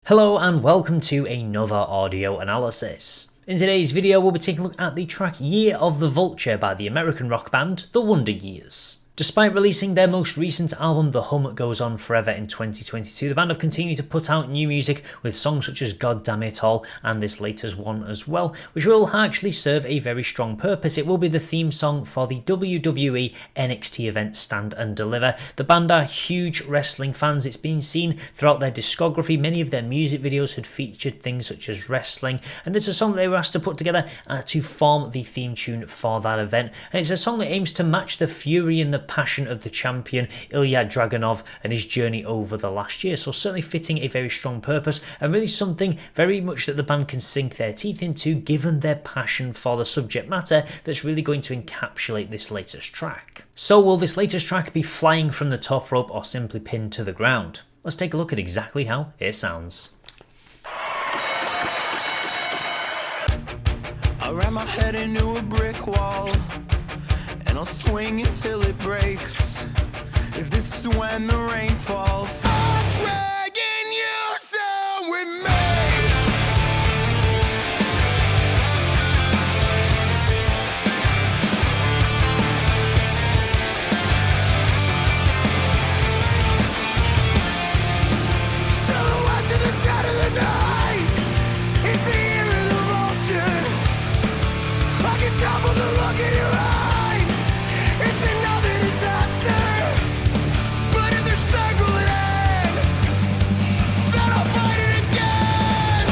Hello and welcome to another audio analysis. In today's video we'll be taking a look at the track Year of the Vulture by the American rock band The Wonder Years. Despite releasing their most recent album The Hum Goes On Forever in 2022, the band have continued to put out new music with songs such as God Damn It All and this latest one as well, which will actually serve a very strong purpose. It will be the theme song for the WWE NXT event Stand and Deliver. The band are huge wrestling fans. It's been seen throughout their discography. Many of their music videos had featured things such as wrestling, and this is a song they were asked to put together to form the theme tune for that event. And it's a song that aims to match the fury and the passion of the champion Ilya Dragunov and his journey over the last year, so certainly fitting a very strong purpose and really something very much that the band can sink their teeth into given their passion for the subject matter that's really going to encapsulate this latest track. So will this latest track be flying from the top rope or simply pinned to the ground? Let's take a look at exactly how it sounds. I ran my head into a brick wall, and I'll swing until it breaks. If this is when the rain falls, I'm dragging you down with me. Silhouettes in the dead of the night. It's the year of the vulture. I can tell from the look in your eyes. It's another disaster, but if there's circle at end, then I'll fight it again.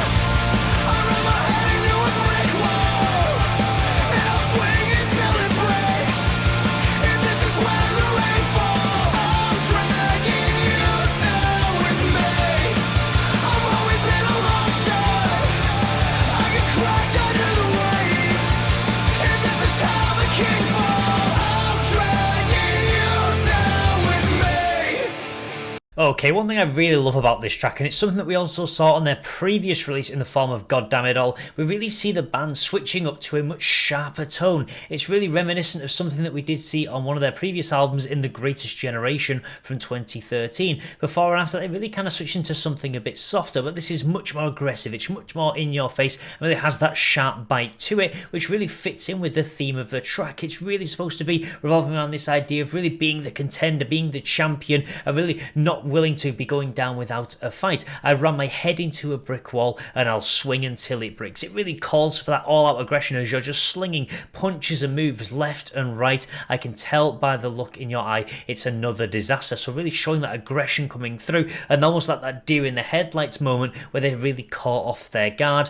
I run my head into a brick wall, and I'll swing until it breaks. If this is when the rain falls, I'm dragging you down with me. I've always been a long shot. I get cracked under the weight. If this is how the king falls, Okay, one thing I really love about this track, and it's something that we also saw on their previous release in the form of God Damn It All, we really see the band switching up to a much sharper tone. It's really reminiscent of something that we did see on one of their previous albums in The Greatest Generation from 2013. Before and after, they really kind of switched into something a bit softer, but this is much more aggressive, it's much more in your face, and really has that sharp bite to it, which really fits in with the theme of the track. It's really supposed to be revolving around this idea of really being the contender, being the champion, and really not willing to be going down without a fight. I ran my head into a brick wall and I'll swing until it breaks. It really calls for that all-out aggression as you're just slinging punches and moves left and right. I can tell by the look in your eye it's another disaster, so really showing that aggression coming through, and almost like that deer in the headlights moment where they really caught off their guard.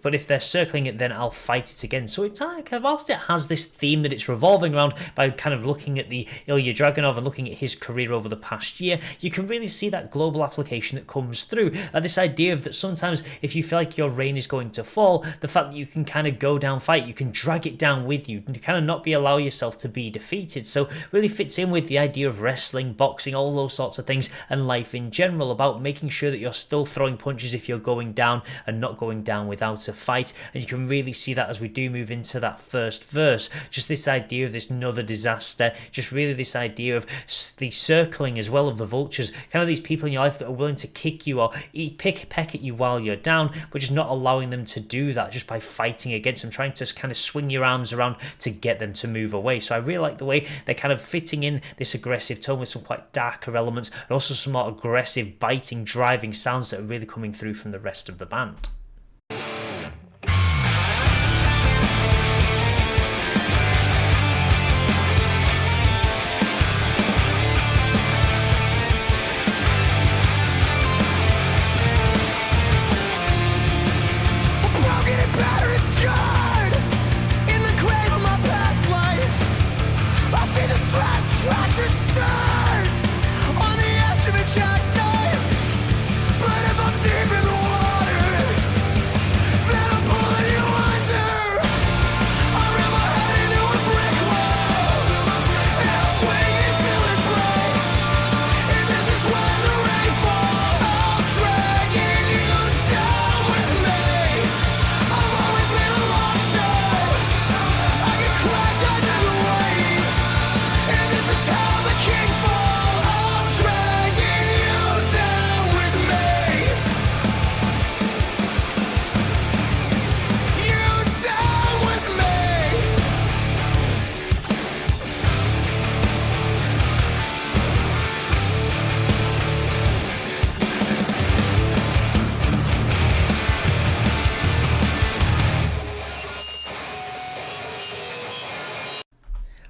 But if they're circling it, then I'll fight it again. So it's kind of, whilst it has this theme that it's revolving around by kind of looking at the Ilya Dragunov and looking at his career over the past year, you can really see that global application that comes through. This idea of that sometimes if you feel like your reign is going to fall, the fact that you can kind of go down fight, you can drag it down with you and kind of not allow yourself to be defeated. So really fits in with the idea of wrestling, boxing, all those sorts of things, and life in general, about making sure that you're still throwing punches if you're going down and not going down without a fight. And you can really see that as we do move into that first verse, just this idea of this another disaster, just really this idea of the circling as well of the vultures, kind of these people in your life that are willing to kick you or peck at you while you're down, but just not allowing them to do that just by fighting against them, trying to kind of swing your arms around to get them to move away. So I really like the way they're kind of fitting in this aggressive tone with some quite darker elements and also some more aggressive, biting, driving sounds that are really coming through from the rest of the band. On the edge of a jackknife, but if I'm deep in the water,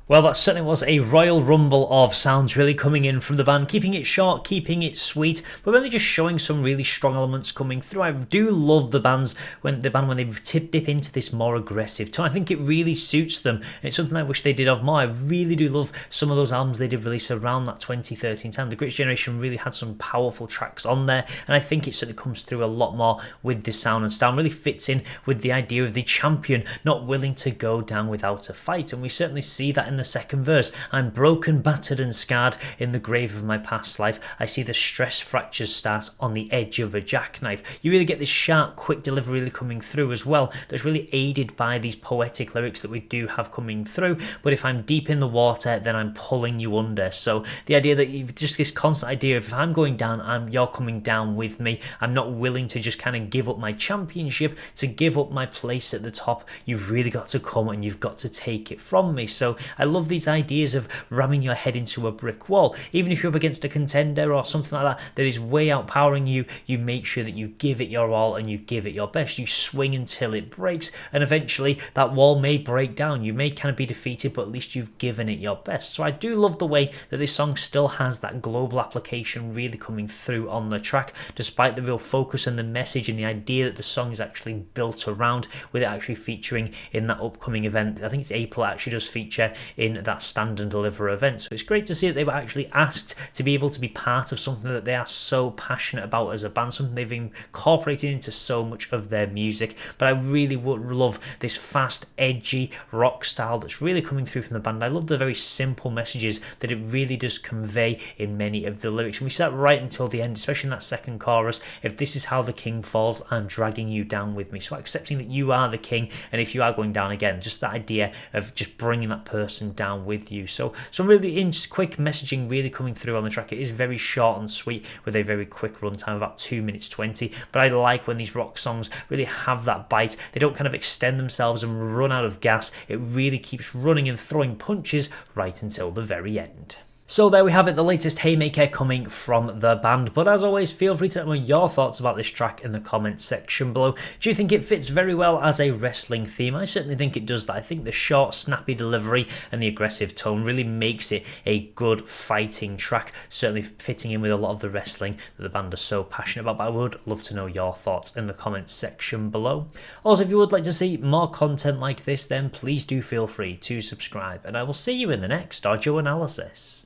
Well, that certainly was a Royal Rumble of sounds really coming in from the band, keeping it short, keeping it sweet, but really just showing some really strong elements coming through. I do love the bands when they dip into this more aggressive tone. I think it really suits them, and it's something I wish they did of more. I really do love some of those albums they did release around that 2013 time. The Greatest Generation really had some powerful tracks on there, and I think it certainly comes through a lot more with this sound and style. Really fits in with the idea of the champion not willing to go down without a fight, and we certainly see that in the second verse. I'm broken, battered and scarred in the grave of my past life. I see the stress fractures start on the edge of a jackknife. You really get this sharp, quick delivery really coming through as well. That's really aided by these poetic lyrics that we do have coming through. But if I'm deep in the water, then I'm pulling you under. So the idea that you've just this constant idea of if I'm going down, you're coming down with me. I'm not willing to just kind of give up my championship, to give up my place at the top. You've really got to come and you've got to take it from me. So I love these ideas of ramming your head into a brick wall. Even if you're up against a contender or something like that is way outpowering you, you make sure that you give it your all and you give it your best. You swing until it breaks, and eventually that wall may break down. You may kind of be defeated, but at least you've given it your best. So I do love the way that this song still has that global application really coming through on the track, despite the real focus and the message and the idea that the song is actually built around, with it actually featuring in that upcoming event. I think it's April, it actually does feature in that Stand and Deliver event. So it's great to see that they were actually asked to be able to be part of something that they are so passionate about as a band, something they've incorporated into so much of their music. But I really would love this fast, edgy rock style that's really coming through from the band. I love the very simple messages that it really does convey in many of the lyrics. And we sat right until the end, especially in that second chorus. If this is how the king falls, I'm dragging you down with me. So accepting that you are the king, and if you are going down again, just that idea of just bringing that person down with you. So some really quick messaging really coming through on the track. It is very short and sweet with a very quick runtime, about 2 minutes 20. But I like when these rock songs really have that bite. They don't kind of extend themselves and run out of gas. It really keeps running and throwing punches right until the very end. So there we have it, the latest haymaker coming from the band. But as always, feel free to let me know your thoughts about this track in the comments section below. Do you think it fits very well as a wrestling theme? I certainly think it does that. I think the short, snappy delivery and the aggressive tone really makes it a good fighting track, certainly fitting in with a lot of the wrestling that the band are so passionate about. But I would love to know your thoughts in the comments section below. Also, if you would like to see more content like this, then please do feel free to subscribe, and I will see you in the next Audio Analysis.